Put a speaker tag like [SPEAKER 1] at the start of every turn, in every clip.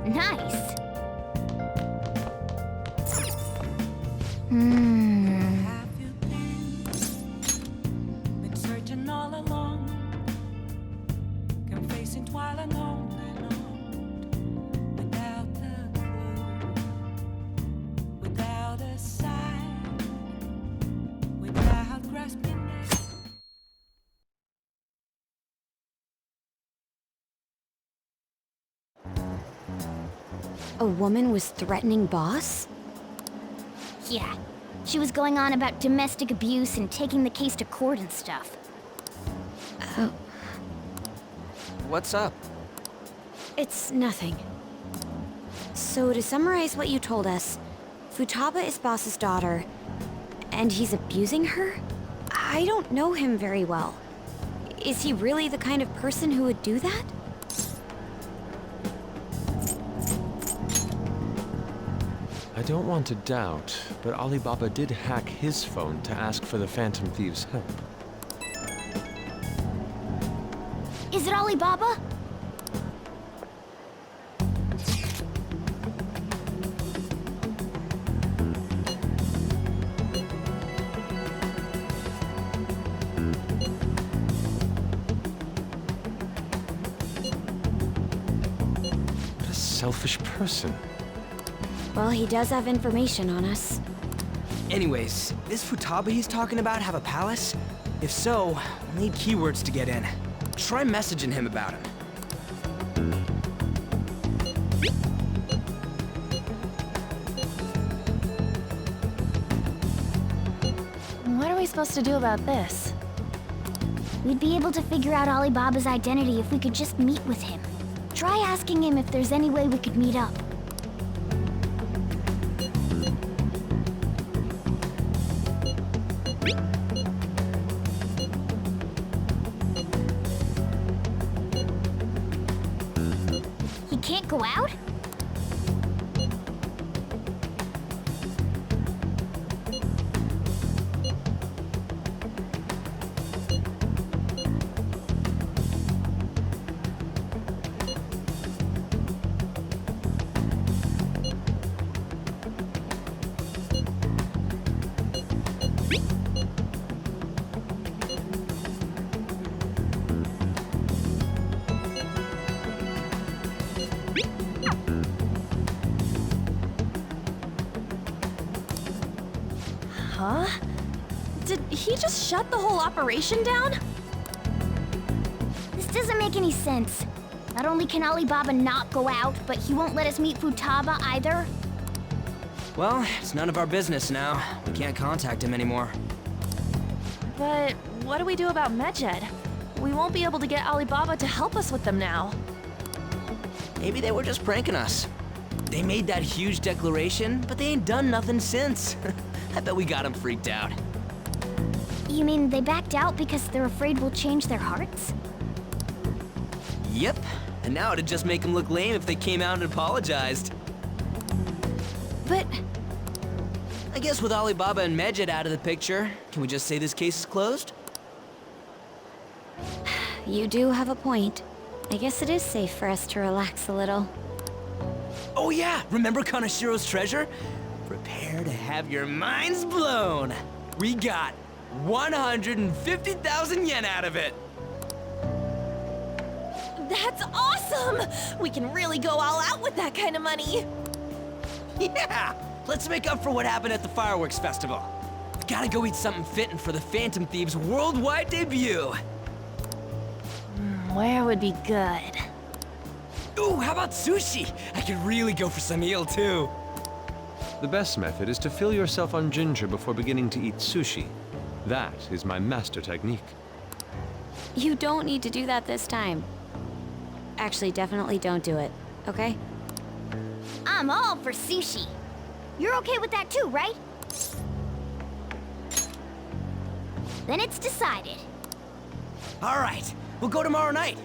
[SPEAKER 1] Nice.
[SPEAKER 2] Have you been searching all along, confessing while alone without a clue, without a sign, without grasping it.
[SPEAKER 3] A woman was threatening boss?
[SPEAKER 1] Yeah. She was going on about domestic abuse and taking the case to court and stuff.
[SPEAKER 3] Oh,
[SPEAKER 4] What's up?
[SPEAKER 3] it's nothing. So to summarize what you told us, Futaba is boss's daughter, and he's abusing her? I don't know him very well. Is he really the kind of person who would do that?
[SPEAKER 5] I don't want to doubt, but Alibaba did hack his phone to ask for the Phantom Thieves' help.
[SPEAKER 1] Is it Alibaba?
[SPEAKER 5] What a selfish person.
[SPEAKER 3] Well, he does have information on us.
[SPEAKER 4] Anyways, this Futaba he's talking about have a palace? If so, we'll need keywords to get in. Try messaging him about him.
[SPEAKER 6] What are we supposed to do about this?
[SPEAKER 1] We'd be able to figure out Alibaba's identity if we could just meet with him. Try asking him if there's any way we could meet up. He can't go out?
[SPEAKER 6] Huh? Did he just shut the whole operation down?
[SPEAKER 1] This doesn't make any sense. Not only can Alibaba not go out, but he won't let us meet Futaba either.
[SPEAKER 4] Well, it's none of our business now. We can't contact him anymore.
[SPEAKER 6] But what do we do about medjed? We won't be able to get Alibaba to help us with them now.
[SPEAKER 4] Maybe they were just pranking us. They made that huge declaration, but they ain't done nothing since. I bet we got them freaked out.
[SPEAKER 1] You mean they backed out because they're afraid we'll change their hearts?
[SPEAKER 4] Yep, and now it'd just make them look lame if they came out and apologized.
[SPEAKER 3] But
[SPEAKER 4] I guess with Alibaba and medjed out of the picture, can we just say this case is closed?
[SPEAKER 3] you do have a point. I guess it is safe for us to relax a little.
[SPEAKER 4] Oh yeah, remember Kanashiro's treasure? Prepare to have your minds blown. We got 150,000 yen out of it.
[SPEAKER 6] That's awesome! We can really go all out with that kind of money.
[SPEAKER 4] Yeah, let's make up for what happened at the fireworks festival. Gotta go eat something fitting for the Phantom Thieves' worldwide debut.
[SPEAKER 6] Where would be good?
[SPEAKER 4] Ooh, how about sushi? I could really go for some eel too.
[SPEAKER 5] The best method is to fill yourself on ginger before beginning to eat sushi. That is my master technique.
[SPEAKER 3] You don't need to do that this time. Actually, definitely don't do it, okay?
[SPEAKER 1] I'm all for sushi. You're okay with that too, right? Then it's decided.
[SPEAKER 4] All right, we'll go tomorrow night.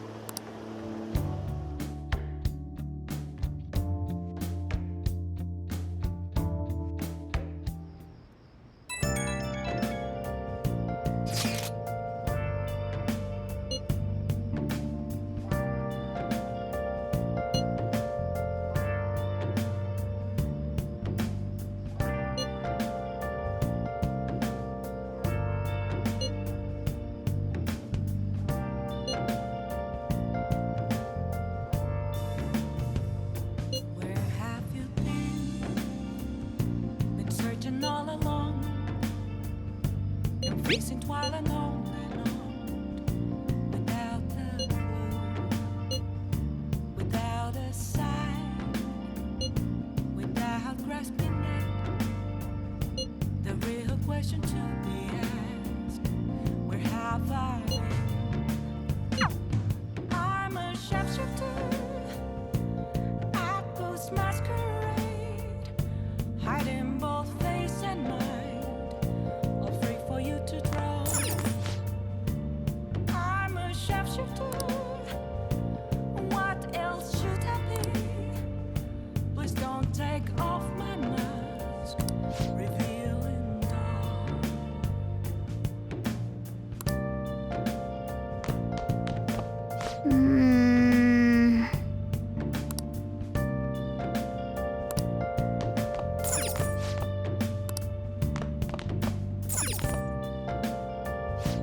[SPEAKER 2] Facing while alone without a clue, without a sign, without grasping it. The real question to be asked: where have I been? I'm a sharpshooter at Ghost Masquerade, hiding both face and mind, all free for you to draw. I'm a sharpshooter. What else should I be? Please don't take off my mask, revealing dawn.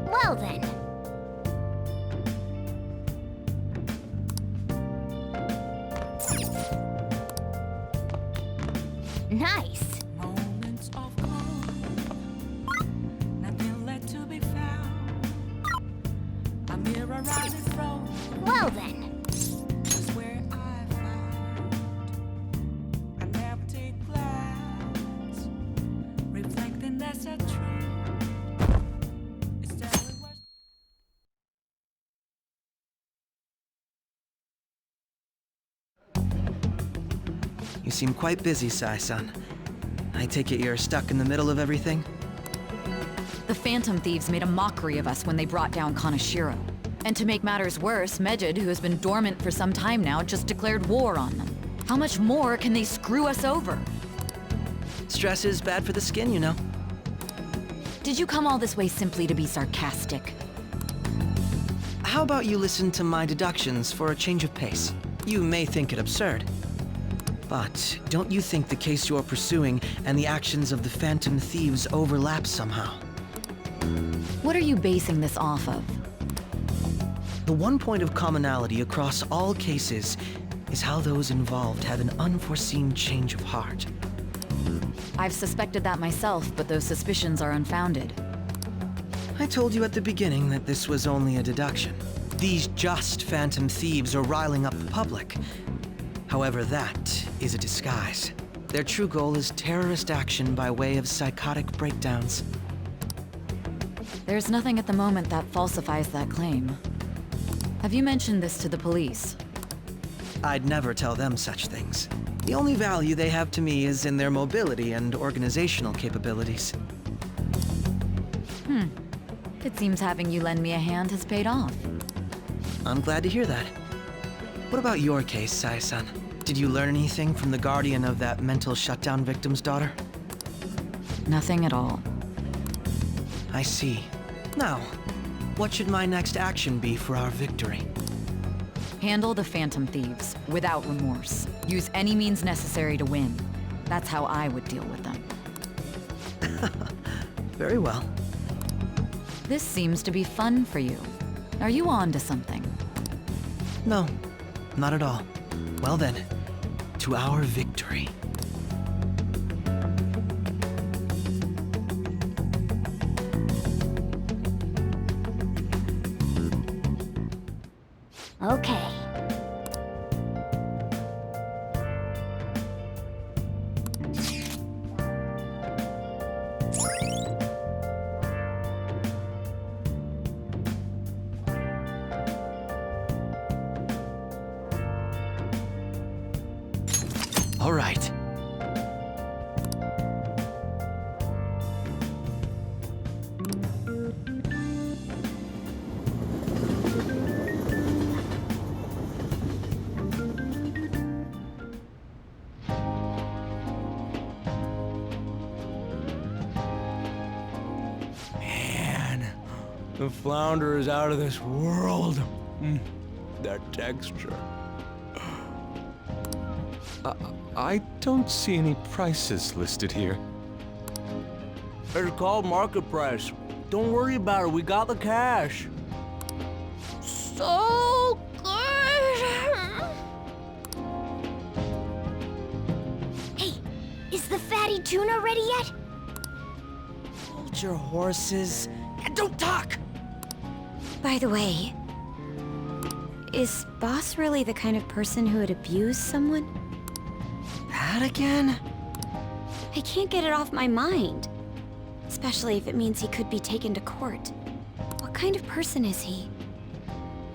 [SPEAKER 1] Well then. Nice.
[SPEAKER 2] Moments of calm, nothing left to be found. A mirror around the throne
[SPEAKER 1] Well then.
[SPEAKER 2] is where I found an empty glass, reflecting that's a truth. It's telling what's
[SPEAKER 7] You seem quite busy, Sai-san. I take it you're stuck in the middle of everything?
[SPEAKER 8] The Phantom Thieves made a mockery of us when they brought down Kaneshiro. And to make matters worse, Medjed, who has been dormant for some time now, just declared war on them. How much more can they screw us over?
[SPEAKER 7] Stress is bad for the skin, you know.
[SPEAKER 8] Did you come all this way simply to be sarcastic?
[SPEAKER 7] How about you listen to my deductions for a change of pace? You may think it absurd, but don't you think the case you're pursuing and the actions of the Phantom Thieves overlap somehow?
[SPEAKER 8] What are you basing this off of?
[SPEAKER 7] The one point of commonality across all cases is how those involved have an unforeseen change of heart.
[SPEAKER 8] I've suspected that myself, but those suspicions are unfounded.
[SPEAKER 7] I told you at the beginning that this was only a deduction. These just Phantom Thieves are riling up the public. However, that is a disguise. Their true goal is terrorist action by way of psychotic breakdowns.
[SPEAKER 8] There's nothing at the moment that falsifies that claim. Have you mentioned this to the police?
[SPEAKER 7] I'd never tell them such things. The only value they have to me is in their mobility and organizational capabilities.
[SPEAKER 8] It seems having you lend me a hand has paid off.
[SPEAKER 7] I'm glad to hear that. What about your case, Sai-san? Did you learn anything from the guardian of that mental shutdown victim's daughter?
[SPEAKER 8] Nothing at all.
[SPEAKER 7] I see. Now, what should my next action be for our victory?
[SPEAKER 8] Handle the Phantom Thieves, without remorse. Use any means necessary to win. That's how I would deal with them.
[SPEAKER 7] Very well.
[SPEAKER 8] This seems to be fun for you. Are you on to something?
[SPEAKER 7] No, not at all. Well then, to our victory.
[SPEAKER 1] Okay.
[SPEAKER 7] All right.
[SPEAKER 9] Man, the flounder is out of this world. That texture.
[SPEAKER 5] I don't see any prices listed here.
[SPEAKER 9] It's called market price. Don't worry about it, we got the cash.
[SPEAKER 1] So good! Hey, is the fatty tuna ready yet?
[SPEAKER 7] Hold your horses.
[SPEAKER 4] don't talk!
[SPEAKER 3] By the way, is Boss really the kind of person who would abuse someone?
[SPEAKER 7] That again?
[SPEAKER 3] I can't get it off my mind. Especially if it means he could be taken to court. What kind of person is he?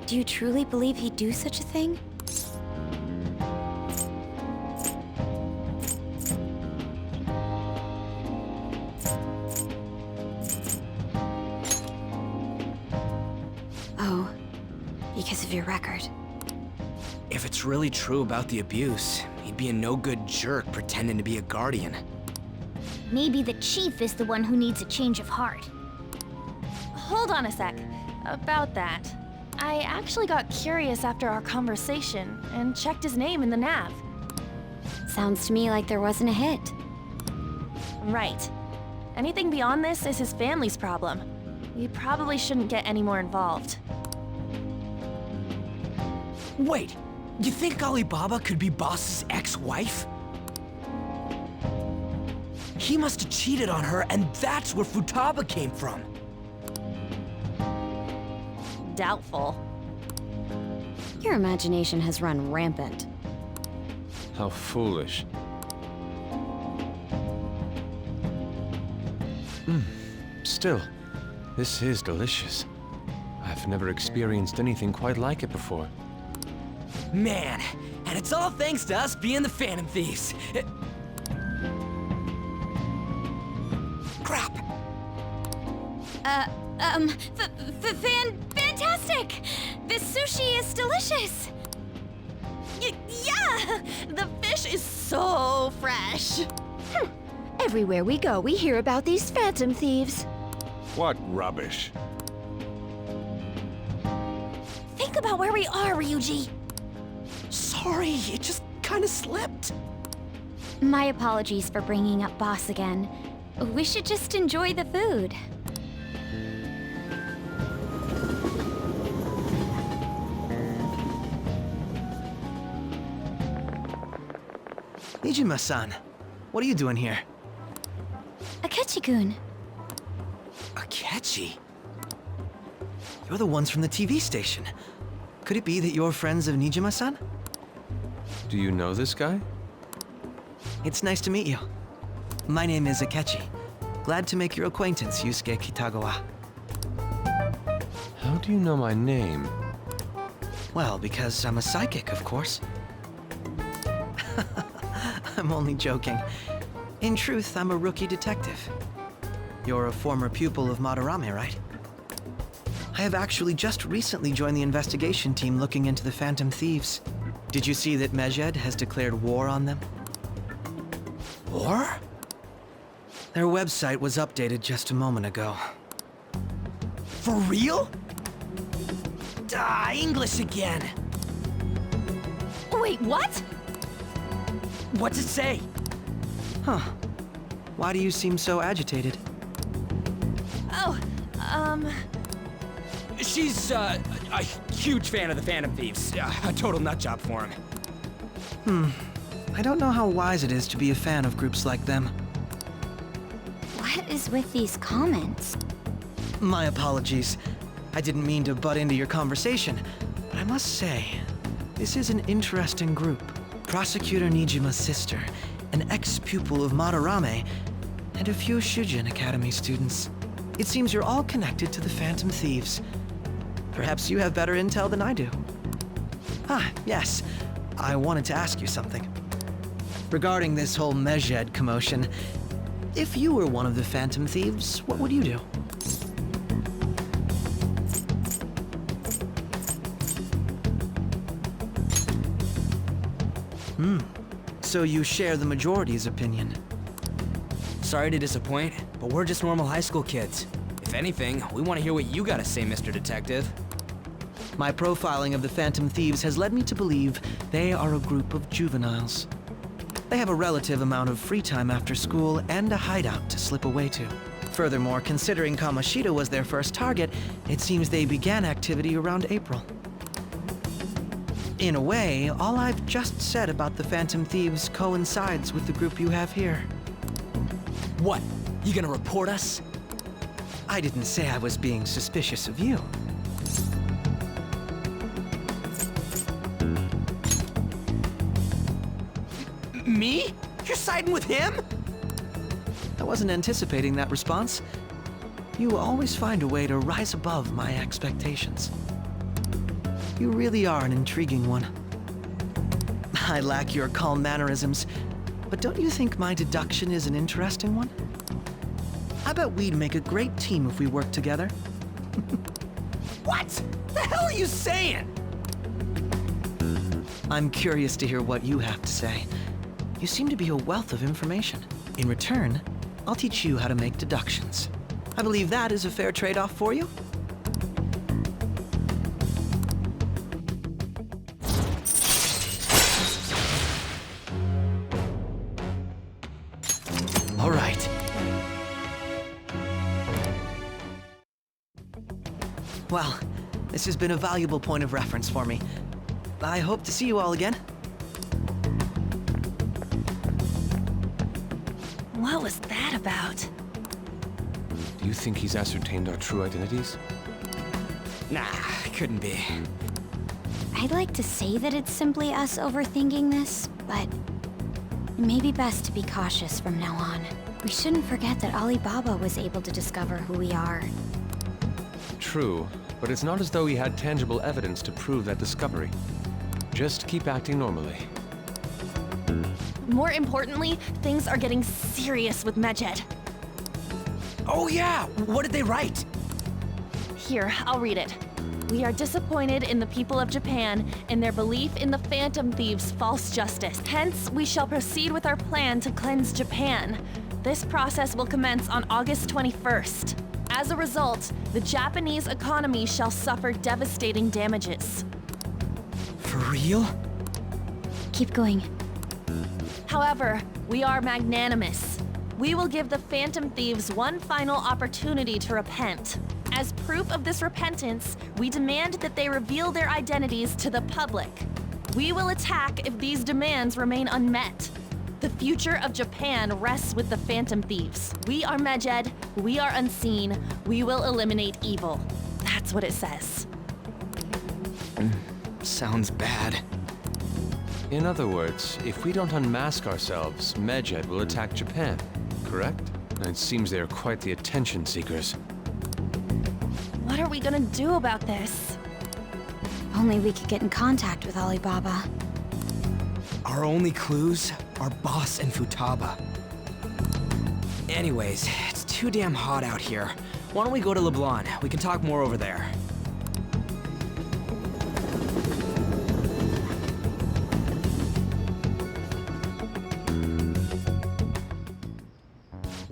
[SPEAKER 3] Do you truly believe he'd do such a thing? Oh, because of your record.
[SPEAKER 4] If it's really true about the abuse, he'd be a no-good jerk pretending to be a guardian.
[SPEAKER 1] Maybe the chief is the one who needs a change of heart.
[SPEAKER 6] Hold on a sec. About that. I actually got curious after our conversation and checked his name in the nav.
[SPEAKER 3] Sounds to me like there wasn't a hit.
[SPEAKER 6] Right. Anything beyond this is his family's problem. We probably shouldn't get any more involved.
[SPEAKER 4] Wait, you think Alibaba could be Boss's ex-wife? He must have cheated on her, and that's where Futaba came from.
[SPEAKER 6] Doubtful.
[SPEAKER 3] Your imagination has run rampant.
[SPEAKER 5] How foolish. Still, this is delicious. I've never experienced anything quite like it before.
[SPEAKER 4] Man, and it's all thanks to us being the Phantom Thieves. Crap!
[SPEAKER 3] Fantastic! This sushi is delicious!
[SPEAKER 6] Yeah! The fish is so fresh!
[SPEAKER 1] Everywhere we go, we hear about these phantom thieves.
[SPEAKER 9] What rubbish.
[SPEAKER 6] Think about where we are, Ryuji!
[SPEAKER 4] Sorry, it just kinda slipped.
[SPEAKER 3] My apologies for bringing up Boss again. We should just enjoy the food.
[SPEAKER 7] Nijima-san, what are you doing here?
[SPEAKER 3] Akechi-kun.
[SPEAKER 4] Akechi?
[SPEAKER 7] You're the ones from the TV station. Could it be that you're friends of Nijima-san?
[SPEAKER 5] Do you know this guy?
[SPEAKER 7] It's nice to meet you. My name is Akechi. Glad to make your acquaintance, Yusuke Kitagawa.
[SPEAKER 5] How do you know my name?
[SPEAKER 7] Well, because I'm a psychic, of course. I'm only joking. In truth, I'm a rookie detective. You're a former pupil of Madarame, right? I have actually just recently joined the investigation team looking into the Phantom Thieves. Did you see that Medjed has declared war on them?
[SPEAKER 4] War?
[SPEAKER 7] Their website was updated just a moment ago.
[SPEAKER 4] For real? English again.
[SPEAKER 6] Wait, what?
[SPEAKER 4] What's it say?
[SPEAKER 7] Huh. Why do you seem so agitated?
[SPEAKER 6] Oh,
[SPEAKER 4] She's, a huge fan of the Phantom Thieves. A total nutjob for him.
[SPEAKER 7] I don't know how wise it is to be a fan of groups like them.
[SPEAKER 3] What is with these comments?
[SPEAKER 7] My apologies. I didn't mean to butt into your conversation, but I must say, this is an interesting group. Prosecutor Nijima's sister, an ex-pupil of Madarame, and a few Shujin Academy students. It seems you're all connected to the Phantom Thieves. Perhaps you have better intel than I do. Yes. I wanted to ask you something. Regarding this whole medjed commotion, if you were one of the Phantom Thieves, what would you do? So you share the majority's opinion.
[SPEAKER 4] Sorry to disappoint, but we're just normal high school kids. If anything, we want to hear what you gotta say, Mr. Detective.
[SPEAKER 7] My profiling of the Phantom Thieves has led me to believe they are a group of juveniles. They have a relative amount of free time after school and a hideout to slip away to. Furthermore, considering Kamoshida was their first target, it seems they began activity around April. In a way, all I've just said about the Phantom Thieves coincides with the group you have here.
[SPEAKER 4] What? You gonna report us?
[SPEAKER 7] I didn't say I was being suspicious of you.
[SPEAKER 4] Me? You're siding with him?
[SPEAKER 7] I wasn't anticipating that response. You always find a way to rise above my expectations. You really are an intriguing one. I lack your calm mannerisms, but don't you think my deduction is an interesting one? I bet we'd make a great team if we worked together.
[SPEAKER 4] What? The hell are you saying?
[SPEAKER 7] I'm curious to hear what you have to say. You seem to be a wealth of information. In return, I'll teach you how to make deductions. I believe that is a fair trade-off for you. All right. Well, this has been a valuable point of reference for me. I hope to see you all again.
[SPEAKER 6] What was that about?
[SPEAKER 5] Do you think he's ascertained our true identities?
[SPEAKER 4] Nah, couldn't be.
[SPEAKER 3] I'd like to say that it's simply us overthinking this, but it may be best to be cautious from now on. We shouldn't forget that Alibaba was able to discover who we are.
[SPEAKER 5] True, but it's not as though he had tangible evidence to prove that discovery. Just keep acting normally.
[SPEAKER 6] More importantly, things are getting serious with Medjed.
[SPEAKER 4] Oh yeah, what did they write?
[SPEAKER 6] Here, I'll read it. We are disappointed in the people of Japan in their belief in the Phantom Thieves' false justice. Hence, we shall proceed with our plan to cleanse Japan. This process will commence on August 21st. As a result, the Japanese economy shall suffer devastating damages.
[SPEAKER 4] For real?
[SPEAKER 3] Keep going.
[SPEAKER 6] However, we are magnanimous. We will give the Phantom Thieves one final opportunity to repent. As proof of this repentance, we demand that they reveal their identities to the public. We will attack if these demands remain unmet. The future of Japan rests with the Phantom Thieves. We are Medjed, we are unseen, we will eliminate evil. That's what it says.
[SPEAKER 4] Sounds bad.
[SPEAKER 5] In other words, if we don't unmask ourselves, Medjed will attack Japan, correct? It seems they are quite the attention seekers.
[SPEAKER 6] What are we gonna do about this?
[SPEAKER 3] Only we could get in contact with Alibaba.
[SPEAKER 4] Our only clues are Boss and Futaba. Anyways, it's too damn hot out here. Why don't we go to Leblanc? We can talk more over there.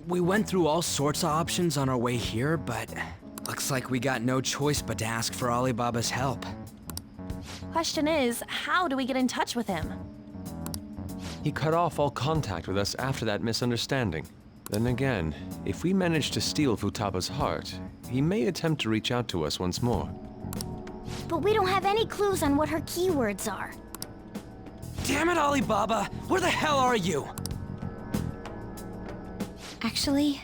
[SPEAKER 4] We went through all sorts of options on our way here, but looks like we got no choice but to ask for Alibaba's help.
[SPEAKER 6] Question is, how do we get in touch with him?
[SPEAKER 5] He cut off all contact with us after that misunderstanding. Then again, if we manage to steal Futaba's heart, he may attempt to reach out to us once more.
[SPEAKER 1] But we don't have any clues on what her keywords are.
[SPEAKER 4] Damn it, Alibaba! Where the hell are you?
[SPEAKER 3] Actually,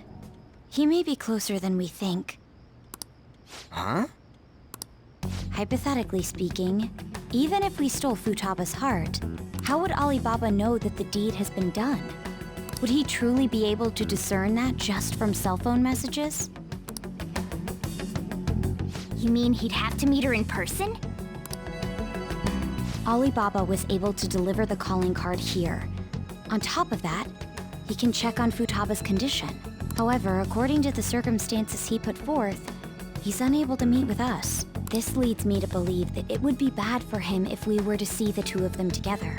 [SPEAKER 3] he may be closer than we think.
[SPEAKER 4] Huh?
[SPEAKER 3] Hypothetically speaking, even if we stole Futaba's heart, how would Alibaba know that the deed has been done? Would he truly be able to discern that just from cell phone messages?
[SPEAKER 1] You mean he'd have to meet her in person?
[SPEAKER 3] Alibaba was able to deliver the calling card here. On top of that, he can check on Futaba's condition. However, according to the circumstances he put forth, he's unable to meet with us. This leads me to believe that it would be bad for him if we were to see the two of them together.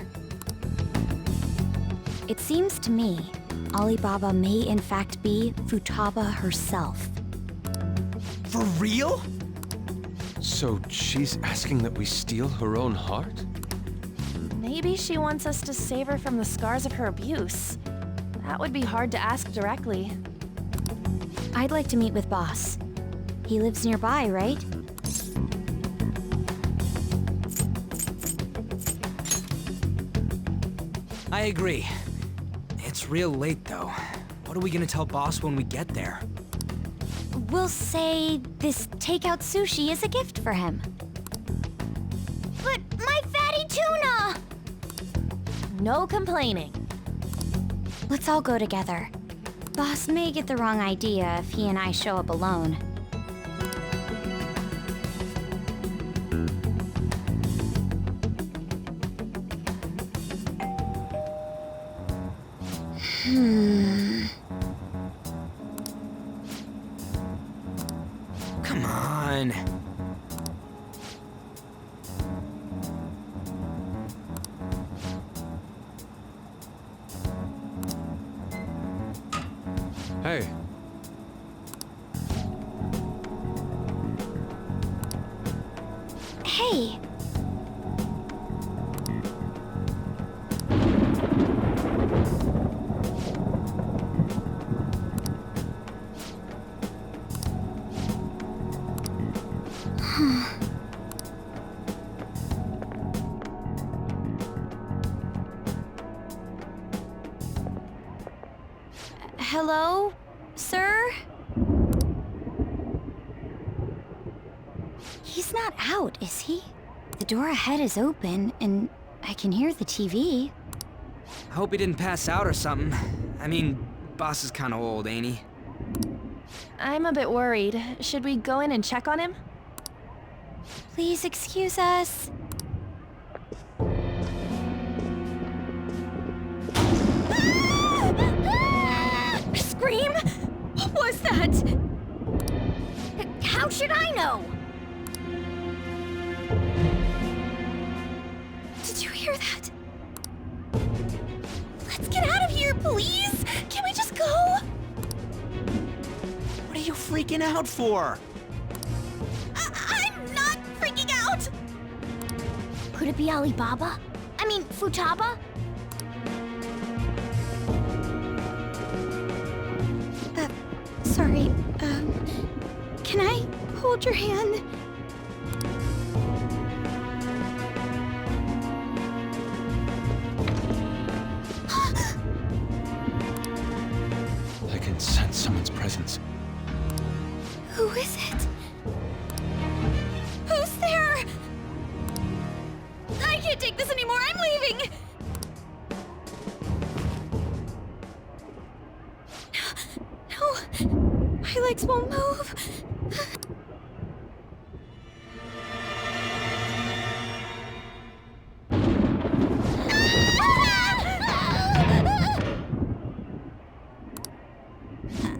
[SPEAKER 3] It seems to me, Alibaba may in fact be Futaba herself.
[SPEAKER 4] For real?
[SPEAKER 5] So she's asking that we steal her own heart?
[SPEAKER 6] Maybe she wants us to save her from the scars of her abuse. That would be hard to ask directly.
[SPEAKER 3] I'd like to meet with Boss. He lives nearby, right?
[SPEAKER 4] I agree. It's real late, though. What are we gonna tell Boss when we get there?
[SPEAKER 3] We'll say this takeout sushi is a gift for him.
[SPEAKER 1] But my fatty tuna!
[SPEAKER 6] No complaining.
[SPEAKER 3] Let's all go together. Boss may get the wrong idea if he and I show up alone.
[SPEAKER 7] Come on.
[SPEAKER 5] Hey,
[SPEAKER 3] Hey! Hello, sir? He's not out, is he? The door ahead is open, and I can hear the TV.
[SPEAKER 7] I hope he didn't pass out or something. I mean, boss is kinda old, ain't he?
[SPEAKER 6] I'm a bit worried. Should we go in and check on him?
[SPEAKER 3] Please excuse us.
[SPEAKER 1] Scream? What was that? How should I know?
[SPEAKER 3] Did you hear that?
[SPEAKER 6] Let's get out of here, please! Can we just go?
[SPEAKER 4] What are you freaking out for?
[SPEAKER 6] I'm not freaking out!
[SPEAKER 1] Could it be Alibaba? I mean, Futaba?
[SPEAKER 3] Sorry, can I hold your hand?
[SPEAKER 5] I can sense someone's presence.
[SPEAKER 3] Who is it? Who's there? I can't take this anymore, I'm leaving! No, my legs won't move.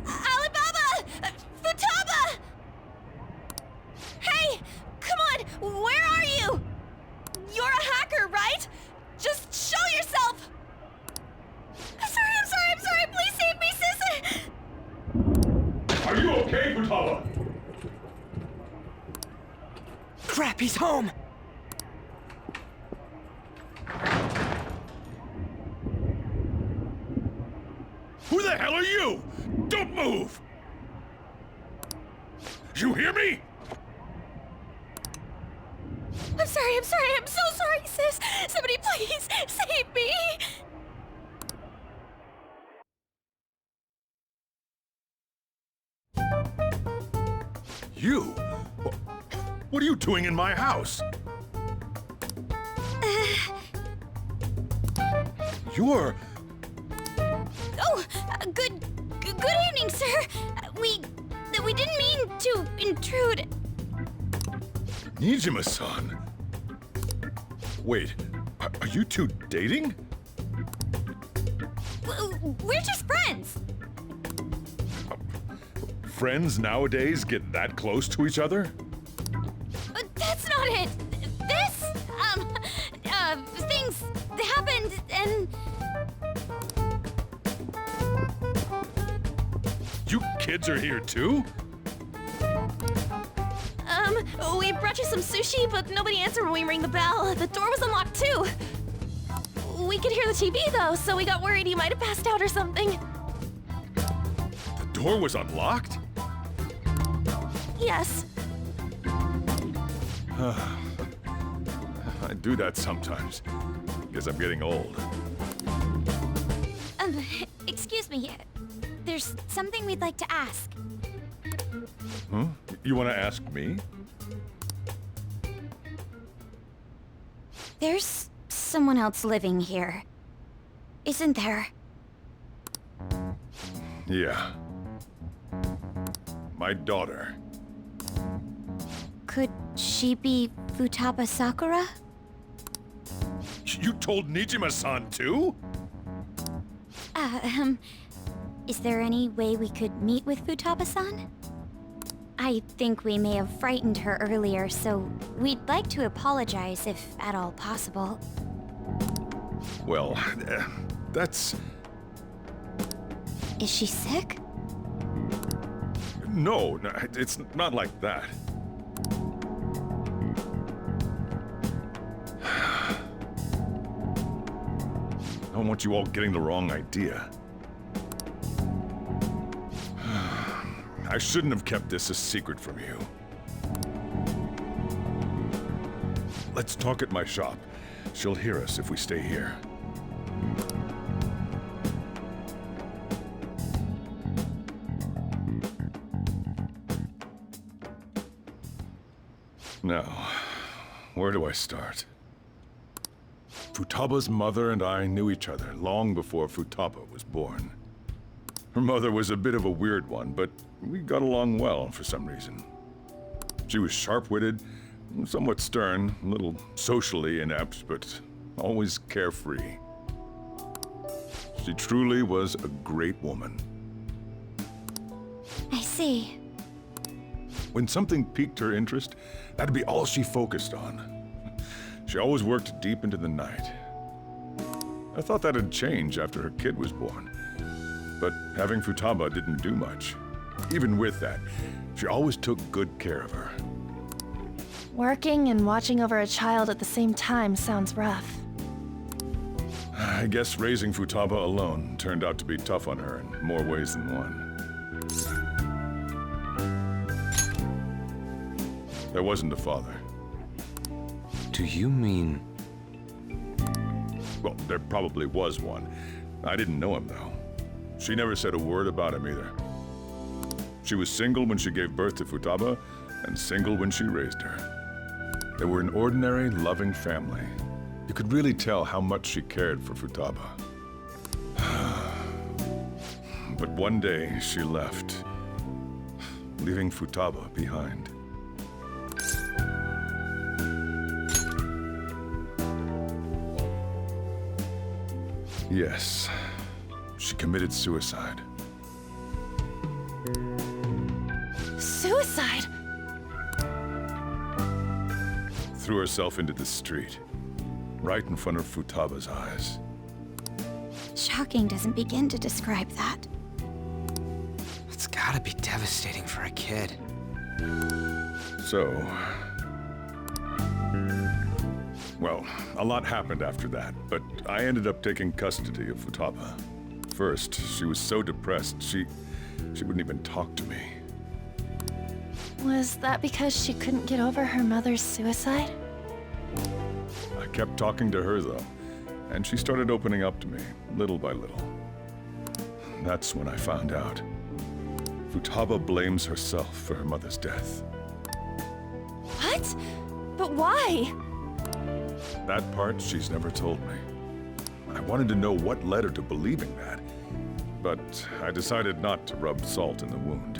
[SPEAKER 6] Alibaba! Futaba! Hey! Come on! Where are you? You're a hacker, right? Just show yourself! I'm sorry! Please save me, sis!
[SPEAKER 10] Are you okay, Futaba?
[SPEAKER 7] Crap, he's home!
[SPEAKER 10] Who the hell are you? Don't move! You hear me?
[SPEAKER 6] I'm sorry, I'm so sorry, sis! Somebody please save me!
[SPEAKER 10] You? What are you doing in my house? You're...
[SPEAKER 3] Oh, good evening, sir. We didn't mean to intrude.
[SPEAKER 10] Nijima-san. Wait, are you two dating?
[SPEAKER 3] We're just friends.
[SPEAKER 10] Friends nowadays get that close to each other?
[SPEAKER 3] That's not it. This, things happened and...
[SPEAKER 10] You kids are here too?
[SPEAKER 6] We brought you some sushi, but nobody answered when we rang the bell. The door was unlocked too. We could hear the TV though, so we got worried you might have passed out or something.
[SPEAKER 10] The door was unlocked?
[SPEAKER 6] Yes.
[SPEAKER 10] I do that sometimes. Guess I'm getting old.
[SPEAKER 3] Excuse me. There's something we'd like to ask.
[SPEAKER 10] Huh? You want to ask me?
[SPEAKER 3] There's someone else living here, isn't there?
[SPEAKER 10] Yeah. My daughter.
[SPEAKER 3] Could she be Futaba Sakura?
[SPEAKER 10] You told Nijima-san too?
[SPEAKER 3] Is there any way we could meet with Futaba-san? I think we may have frightened her earlier, so we'd like to apologize if at all possible.
[SPEAKER 10] Well, that's...
[SPEAKER 3] Is she sick?
[SPEAKER 10] No, it's not like that. I don't want you all getting the wrong idea. I shouldn't have kept this a secret from you. Let's talk at my shop. She'll hear us if we stay here. Now, where do I start? Futaba's mother and I knew each other long before Futaba was born. Her mother was a bit of a weird one, but we got along well for some reason. She was sharp-witted, somewhat stern, a little socially inept, but always carefree. She truly was a great woman.
[SPEAKER 3] I see.
[SPEAKER 10] When something piqued her interest, that'd be all she focused on. She always worked deep into the night. I thought that'd change after her kid was born. But having Futaba didn't do much. Even with that, she always took good care of her.
[SPEAKER 6] Working and watching over a child at the same time sounds rough.
[SPEAKER 10] I guess raising Futaba alone turned out to be tough on her in more ways than one. There wasn't a father.
[SPEAKER 5] Do you mean...
[SPEAKER 10] Well, there probably was one. I didn't know him, though. She never said a word about him either. She was single when she gave birth to Futaba, and single when she raised her. They were an ordinary, loving family. You could really tell how much she cared for Futaba. But one day, she left, leaving Futaba behind. Yes, she committed suicide.
[SPEAKER 6] Suicide?
[SPEAKER 10] Threw herself into the street, right in front of Futaba's eyes.
[SPEAKER 3] Shocking doesn't begin to describe that.
[SPEAKER 7] It's gotta be devastating for a kid.
[SPEAKER 10] So... Well, a lot happened after that, but I ended up taking custody of Futaba. First, she was so depressed, she wouldn't even talk to me.
[SPEAKER 6] Was that because she couldn't get over her mother's suicide?
[SPEAKER 10] I kept talking to her, though, and she started opening up to me, little by little. That's when I found out. Futaba blames herself for her mother's death.
[SPEAKER 6] What? But why?
[SPEAKER 10] That part she's never told me. I wanted to know what led her to believing that, but I decided not to rub salt in the wound.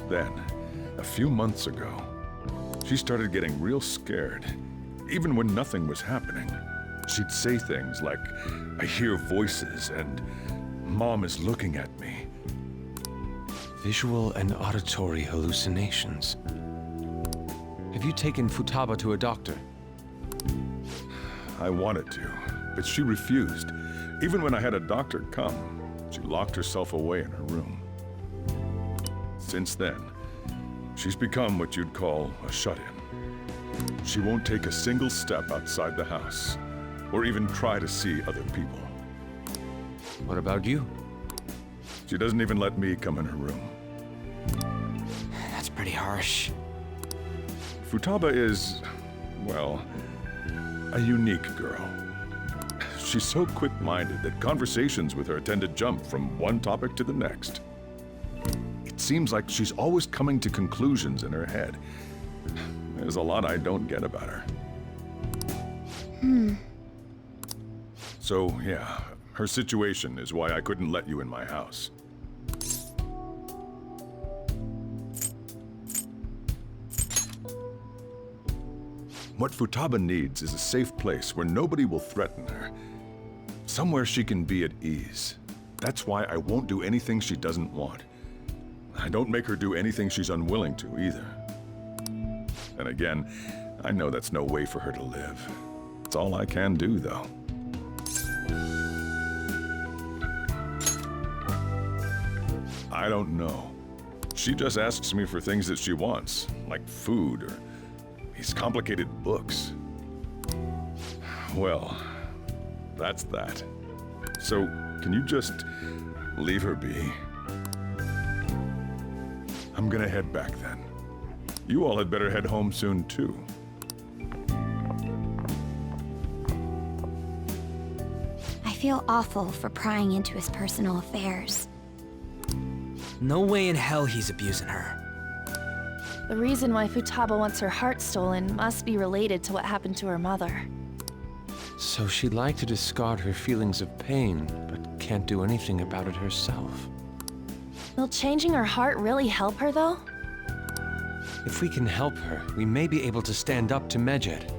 [SPEAKER 10] Then, a few months ago, she started getting real scared, even when nothing was happening. She'd say things like, "I hear voices," and "Mom is looking at me."
[SPEAKER 5] Visual and auditory hallucinations. Have you taken Futaba to a doctor?
[SPEAKER 10] I wanted to, but she refused. Even when I had a doctor come, she locked herself away in her room. Since then, she's become what you'd call a shut-in. She won't take a single step outside the house, or even try to see other people.
[SPEAKER 5] What about you?
[SPEAKER 10] She doesn't even let me come in her room.
[SPEAKER 7] That's pretty harsh.
[SPEAKER 10] Futaba is, well, a unique girl. She's so quick-minded that conversations with her tend to jump from one topic to the next. It seems like she's always coming to conclusions in her head. There's a lot I don't get about her. So, yeah, her situation is why I couldn't let you in my house. What Futaba needs is a safe place where nobody will threaten her. Somewhere she can be at ease. That's why I won't do anything she doesn't want. I don't make her do anything she's unwilling to, either. And again, I know that's no way for her to live. It's all I can do, though. I don't know. She just asks me for things that she wants, like food or these complicated books. Well, that's that. So, can you just leave her be? I'm gonna head back then. You all had better head home soon, too.
[SPEAKER 3] I feel awful for prying into his personal affairs.
[SPEAKER 7] No way in hell he's abusing her.
[SPEAKER 6] The reason why Futaba wants her heart stolen must be related to what happened to her mother.
[SPEAKER 5] So she'd like to discard her feelings of pain, but can't do anything about it herself.
[SPEAKER 6] Will changing her heart really help her, though?
[SPEAKER 5] If we can help her, we may be able to stand up to Medjed.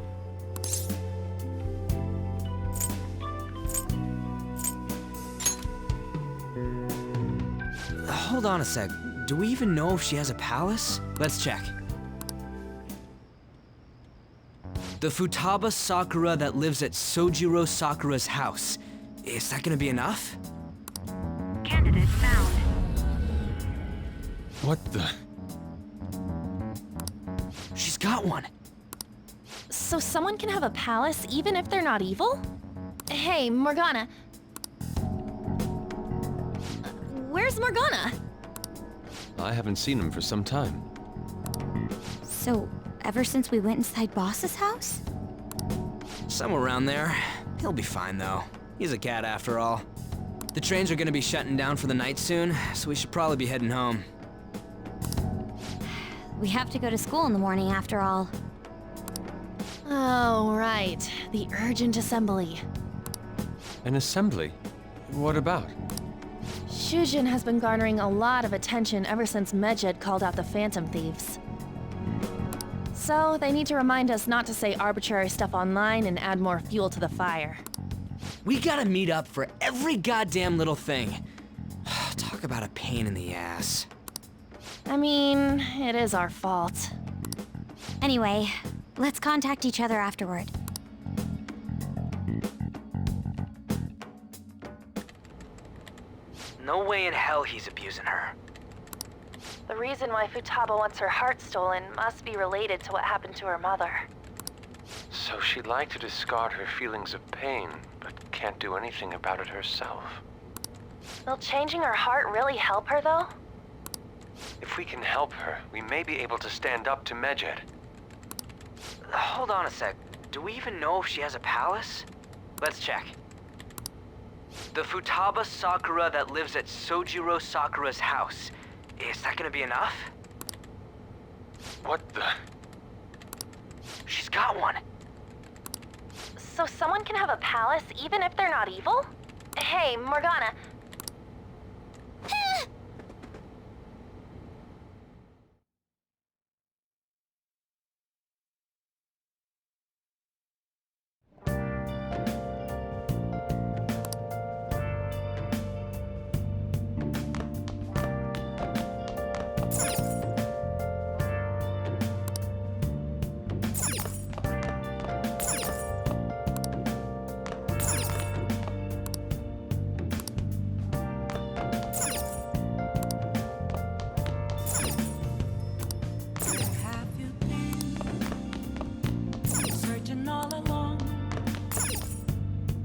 [SPEAKER 7] Hold on a sec. Do we even know if she has a palace? Let's check. The Futaba Sakura that lives at Sojiro Sakura's house. Is that gonna be enough?
[SPEAKER 11] Candidate found.
[SPEAKER 5] What the?
[SPEAKER 7] She's got one.
[SPEAKER 6] So someone can have a palace even if they're not evil? Hey, Morgana. Where's Morgana?
[SPEAKER 5] I haven't seen him for some time.
[SPEAKER 3] So, ever since we went inside Boss's house?
[SPEAKER 7] Somewhere around there. He'll be fine, though. He's a cat after all. The trains are gonna be shutting down for the night soon, so we should probably be heading home.
[SPEAKER 3] We have to go to school in the morning after all.
[SPEAKER 6] Oh, right. The urgent assembly.
[SPEAKER 5] An assembly? What about?
[SPEAKER 6] Shujin has been garnering a lot of attention ever since Medjed called out the Phantom Thieves. So, they need to remind us not to say arbitrary stuff online and add more fuel to the fire.
[SPEAKER 7] We gotta meet up for every goddamn little thing. Talk about a pain in the ass.
[SPEAKER 6] I mean, it is our fault.
[SPEAKER 3] Anyway, let's contact each other afterward.
[SPEAKER 7] No way in hell he's abusing her.
[SPEAKER 6] The reason why Futaba wants her heart stolen must be related to what happened to her mother.
[SPEAKER 5] So she'd like to discard her feelings of pain, but can't do anything about it herself.
[SPEAKER 6] Will changing her heart really help her, though?
[SPEAKER 5] If we can help her, we may be able to stand up to Medjed.
[SPEAKER 7] Hold on a sec. Do we even know if she has a palace? Let's check. The Futaba Sakura that lives at Sojiro Sakura's house. Is that gonna be enough?
[SPEAKER 5] What the?
[SPEAKER 7] She's got one.
[SPEAKER 6] So someone can have a palace even if they're not evil? Hey, Morgana.
[SPEAKER 2] Have you been searching all along,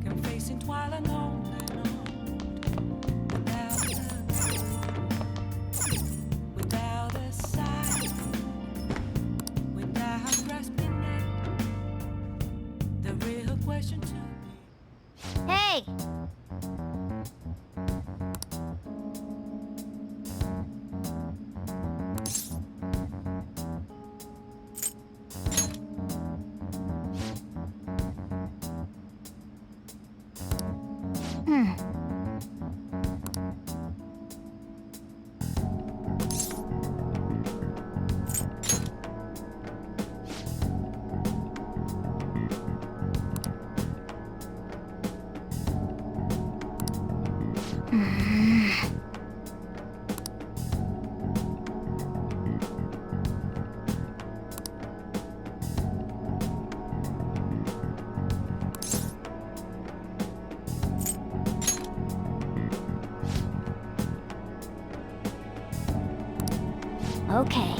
[SPEAKER 2] confessing while alone and on, without a sign, without grasping it? The real question to me.
[SPEAKER 1] Hey! Okay.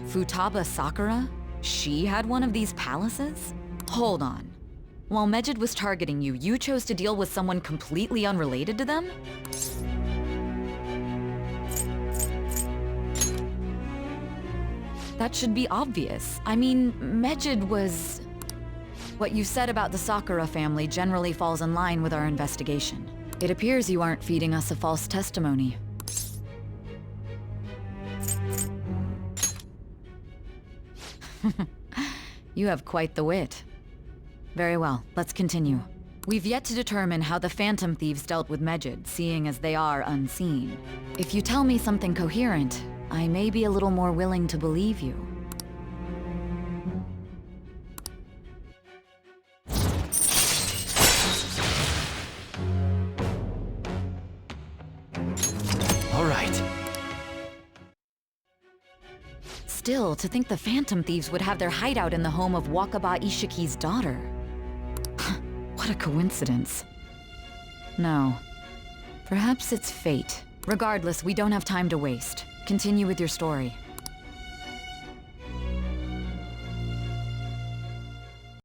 [SPEAKER 8] Futaba Sakura? She had one of these palaces? Hold on. While Medjed was targeting you, you chose to deal with someone completely unrelated to them? That should be obvious. I mean, Medjed was... What you said about the Sakura family generally falls in line with our investigation. It appears you aren't feeding us a false testimony. You have quite the wit. Very well, let's continue. We've yet to determine how the Phantom Thieves dealt with Medjed, seeing as they are unseen. If you tell me something coherent, I may be a little more willing to believe you.
[SPEAKER 5] All right.
[SPEAKER 8] Still, to think the Phantom Thieves would have their hideout in the home of Wakaba Ishiki's daughter. What a coincidence. No. Perhaps it's fate. Regardless, we don't have time to waste. Continue with your story.